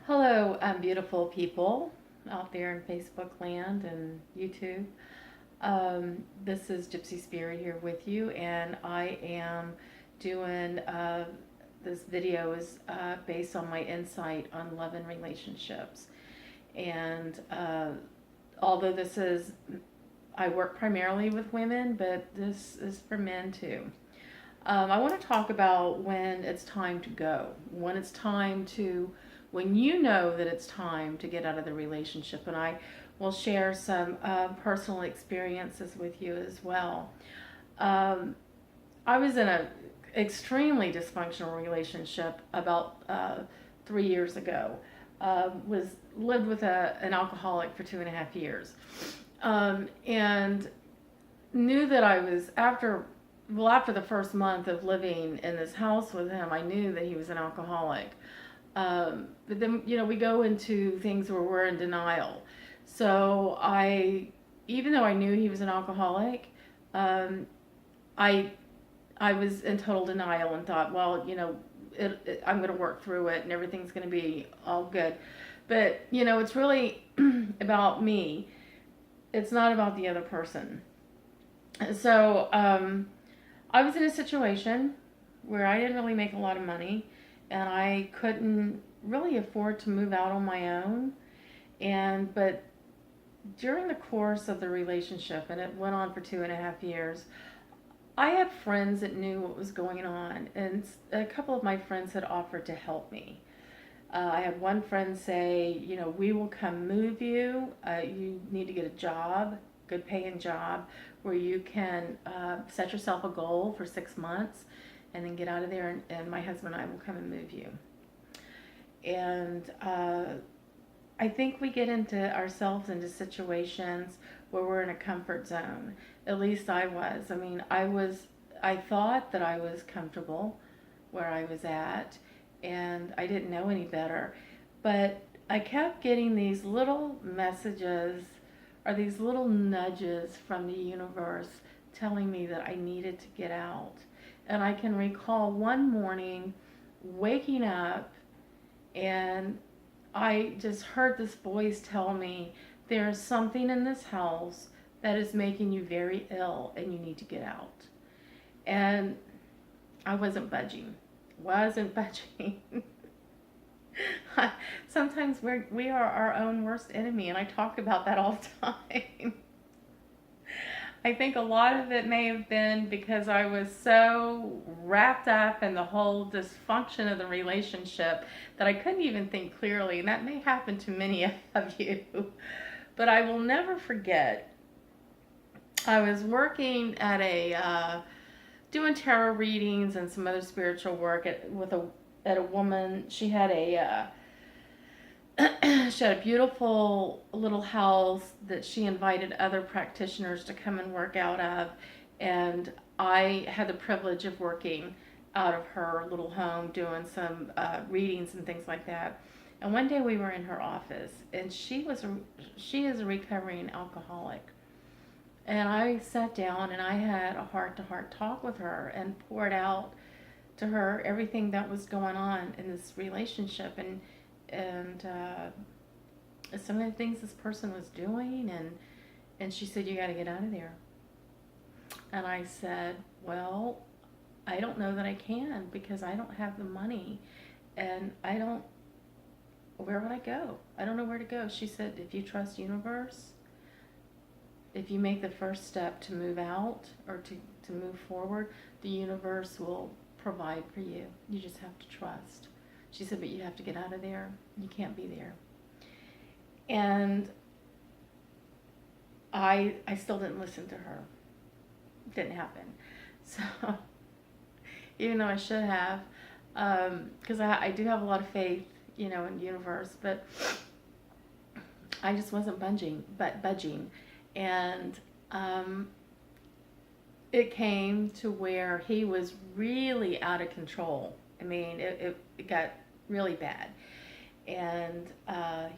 Hello, beautiful people out there in Facebook land and YouTube. This is Gypsy Spirit here with you, and I am doing this video is based on my insight on love and relationships. And although I work primarily with women, but this is for men too. I want to talk about when it's time to go, when you know that it's time to get out of the relationship. And I will share some personal experiences with you as well. Um, I was in an extremely dysfunctional relationship about 3 years ago. Was lived with an alcoholic for 2.5 years, and knew that I was after the first month of living in this house with him, I knew that he was an alcoholic. But then, we go into things where we're in denial. So even though I knew he was an alcoholic, um, I, I was in total denial and thought, well, I'm going to work through it and everything's going to be all good. But, it's really about me. It's not about the other person. So, I was in a situation where I didn't really make a lot of money and I couldn't really afford to move out on my own. But during the course of the relationship, and it went on for 2.5 years, I had friends that knew what was going on, and a couple of my friends had offered to help me. I had one friend say, we will come move you. You need to get a job, good paying job, where you can set yourself a goal for 6 months and then get out of there, and my husband and I will come and move you. And I think we get ourselves into situations where we're in a comfort zone. At least I was. I thought that I was comfortable where I was at, and I didn't know any better. But I kept getting these little messages or these little nudges from the universe telling me that I needed to get out. And I can recall one morning waking up, and I just heard this voice tell me, there is something in this house that is making you very ill and you need to get out. And I wasn't budging. Wasn't budging. Sometimes we are our own worst enemy, and I talk about that all the time. I think a lot of it may have been because I was so wrapped up in the whole dysfunction of the relationship that I couldn't even think clearly, and that may happen to many of you. But I will never forget, I was working at doing tarot readings and some other spiritual work at a woman. She had she had a beautiful little house that she invited other practitioners to come and work out of, and I had the privilege of working out of her little home doing some readings and things like that. And one day we were in her office, and she is a recovering alcoholic. And I sat down and I had a heart-to-heart talk with her and poured out to her everything that was going on in this relationship, and some of the things this person was doing, and she said, you got to get out of there. And I said, well, I don't know that I can because I don't have the money, and where would I go? I don't know where to go. She said, if you trust universe, if you make the first step to move out or to move forward, the universe will provide for you. You just have to trust. She said, but you have to get out of there. You can't be there. And I still didn't listen to her. It didn't happen. So even though I should have, because I do have a lot of faith, in the universe, but I just wasn't budging. And it came to where he was really out of control. It got really bad. And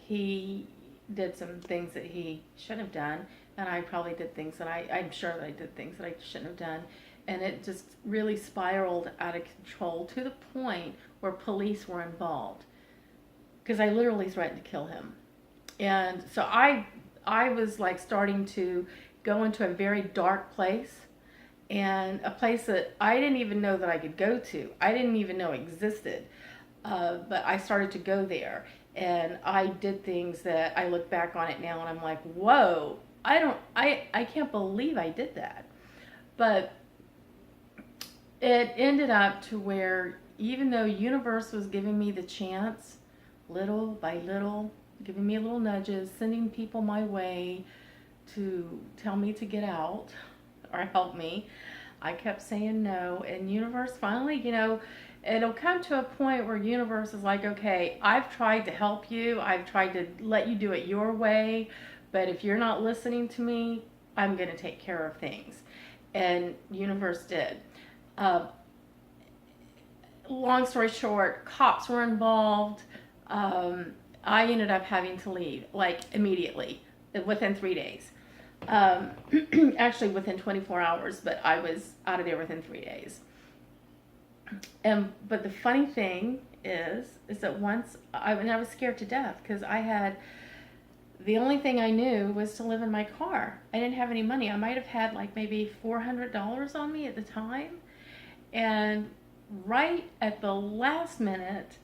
he did some things that he shouldn't have done. And I probably did things that I'm sure that I did things that I shouldn't have done. And it just really spiraled out of control to the point where police were involved. because I literally threatened to kill him. And so I was like starting to go into a very dark place, and a place that I didn't even know that I could go to. I didn't even know existed. But I started to go there, and I did things that I look back on it now and I'm like, whoa, I can't believe I did that. But it ended up to where, even though universe was giving me the chance, little by little, giving me little nudges, sending people my way to tell me to get out or help me, I kept saying no. And universe finally, it'll come to a point where universe is like, okay, I've tried to help you, I've tried to let you do it your way, but if you're not listening to me, I'm going to take care of things. And universe did. uh, Long story short, cops were involved. I ended up having to leave, like, immediately, within 3 days. Um, Actually, within 24 hours, but I was out of there within 3 days. But the funny thing is that once I was scared to death, because the only thing I knew was to live in my car. I didn't have any money. I might have had like maybe $400 on me at the time. And right at the last minute,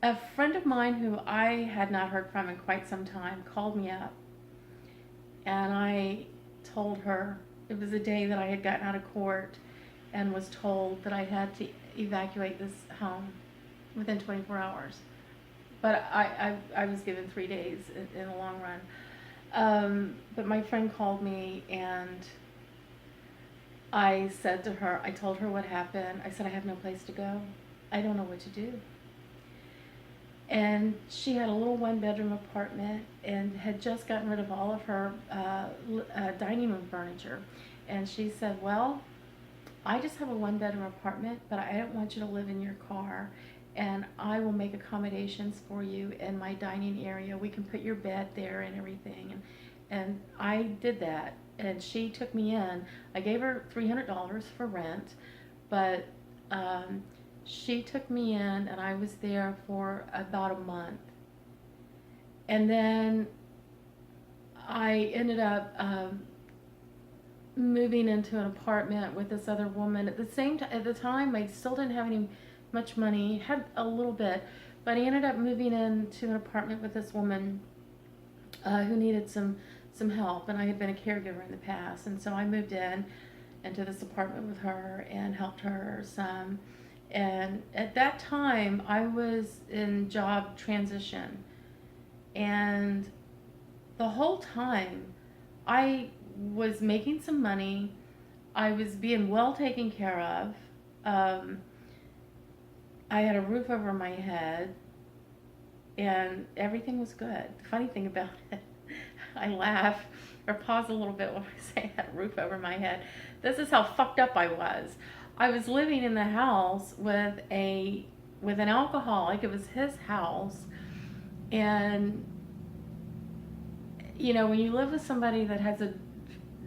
a friend of mine who I had not heard from in quite some time called me up. And I told her, it was the day that I had gotten out of court and was told that I had to evacuate this home within 24 hours. But I was given 3 days in the long run. But my friend called me, and I said to her, I told her what happened. I said, I have no place to go. I don't know what to do. And she had a little one-bedroom apartment and had just gotten rid of all of her dining room furniture. And she said, well, I just have a one-bedroom apartment, but I don't want you to live in your car. And I will make accommodations for you in my dining area. We can put your bed there and everything. And I did that. And she took me in. I gave her $300 for rent, but she took me in, and I was there for about a month. And then I ended up moving into an apartment with this other woman. At the time, I still didn't have any much money, had a little bit, but I ended up moving into an apartment with this woman who needed some help, and I had been a caregiver in the past, and so I moved into this apartment with her and helped her some. And at that time, I was in job transition, and the whole time I was making some money. I was being well taken care of. I had a roof over my head, and everything was good. The funny thing about it, I laugh or pause a little bit when I say I had a roof over my head. This is how fucked up I was. I was living in the house with an alcoholic. It was his house, and when you live with somebody that has a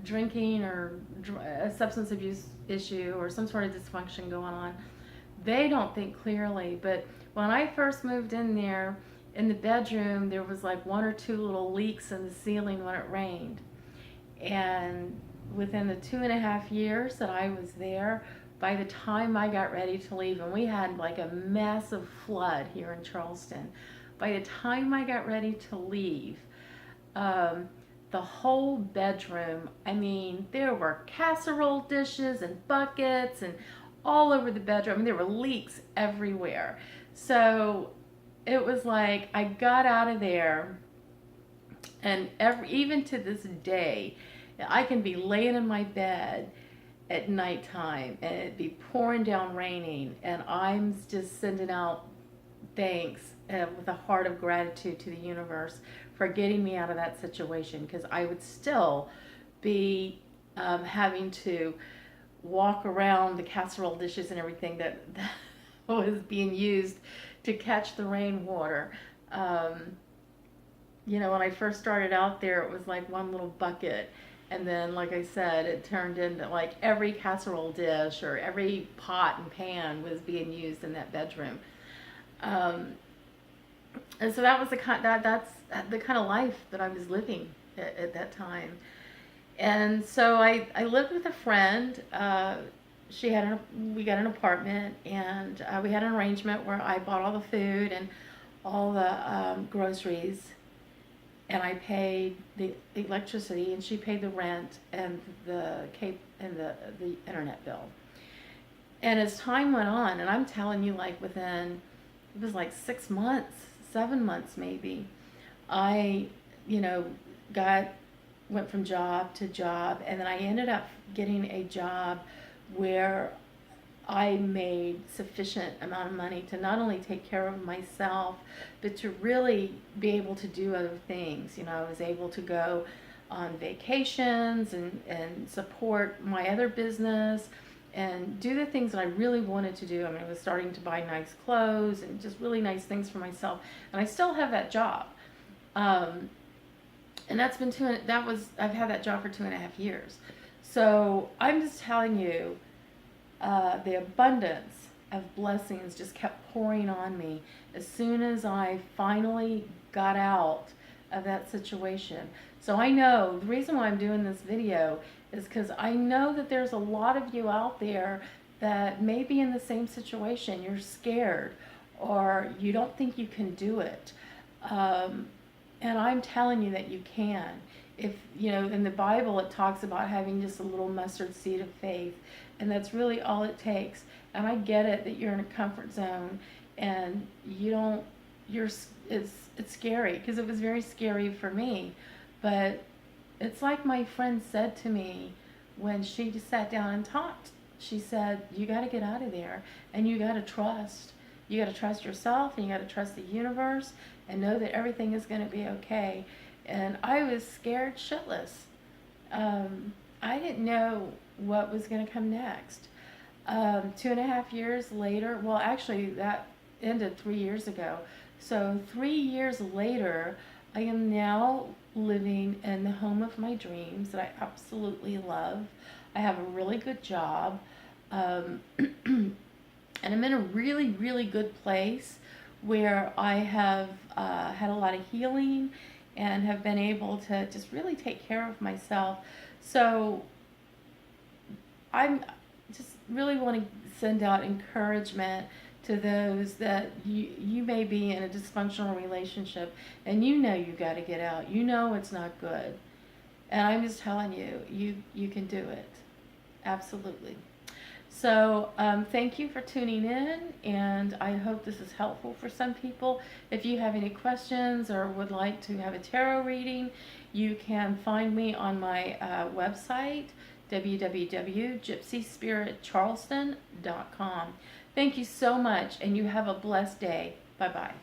drinking or a substance abuse issue or some sort of dysfunction going on, they don't think clearly. But when I first moved in there, in the bedroom, there was like 1 or 2 little leaks in the ceiling when it rained. And within the 2.5 years that I was there, by the time I got ready to leave, and we had like a massive flood here in Charleston, by the time I got ready to leave, the whole bedroom, I mean, there were casserole dishes and buckets and all over the bedroom. I mean, there were leaks everywhere. So it was like I got out of there, and even to this day, I can be laying in my bed at nighttime and it'd be pouring down raining, and I'm just sending out thanks with a heart of gratitude to the universe for getting me out of that situation, because I would still be having to walk around the casserole dishes and everything that was being used to catch the rainwater. When I first started out there, it was like one little bucket. And then, like I said, it turned into like every casserole dish or every pot and pan was being used in that bedroom. And so that was the kind that's the kind of life that I was living at that time. And so I lived with a friend. We got an apartment, and we had an arrangement where I bought all the food and all the groceries, and I paid the electricity, and she paid the rent and the the internet bill. And as time went on, and I'm telling you, like within, it was like 6 months, 7 months maybe, I, you know, got went from job to job, and then I ended up getting a job where I made sufficient amount of money to not only take care of myself, but to really be able to do other things. You know, I was able to go on vacations and support my other business and do the things that I really wanted to do. I mean, I was starting to buy nice clothes and just really nice things for myself. And I still have that job. Um, and I've had that job for 2.5 years. So I'm just telling you, the abundance of blessings just kept pouring on me as soon as I finally got out of that situation. So I know the reason why I'm doing this video is because I know that there's a lot of you out there that may be in the same situation. You're scared or you don't think you can do it. And I'm telling you that you can. If, you know, in the Bible it talks about having just a little mustard seed of faith, and that's really all it takes. And I get it that you're in a comfort zone and you don't, it's scary, because it was very scary for me. But it's like my friend said to me when she just sat down and talked. She said, you got to get out of there, and you got to trust. You got to trust yourself, and you got to trust the universe, and know that everything is going to be okay. And I was scared shitless. I didn't know what was going to come next. 2.5 years later, well, actually, that ended 3 years ago. So 3 years later, I am now living in the home of my dreams that I absolutely love. I have a really good job. And I'm in a really, really good place where I have had a lot of healing and have been able to just really take care of myself. So I'm just really want to send out encouragement to those that you may be in a dysfunctional relationship and you know you got to get out. You know it's not good. And I'm just telling you, you can do it. Absolutely. So thank you for tuning in, and I hope this is helpful for some people. If you have any questions or would like to have a tarot reading, you can find me on my website, www.gypsyspiritcharleston.com. Thank you so much, and you have a blessed day. Bye-bye.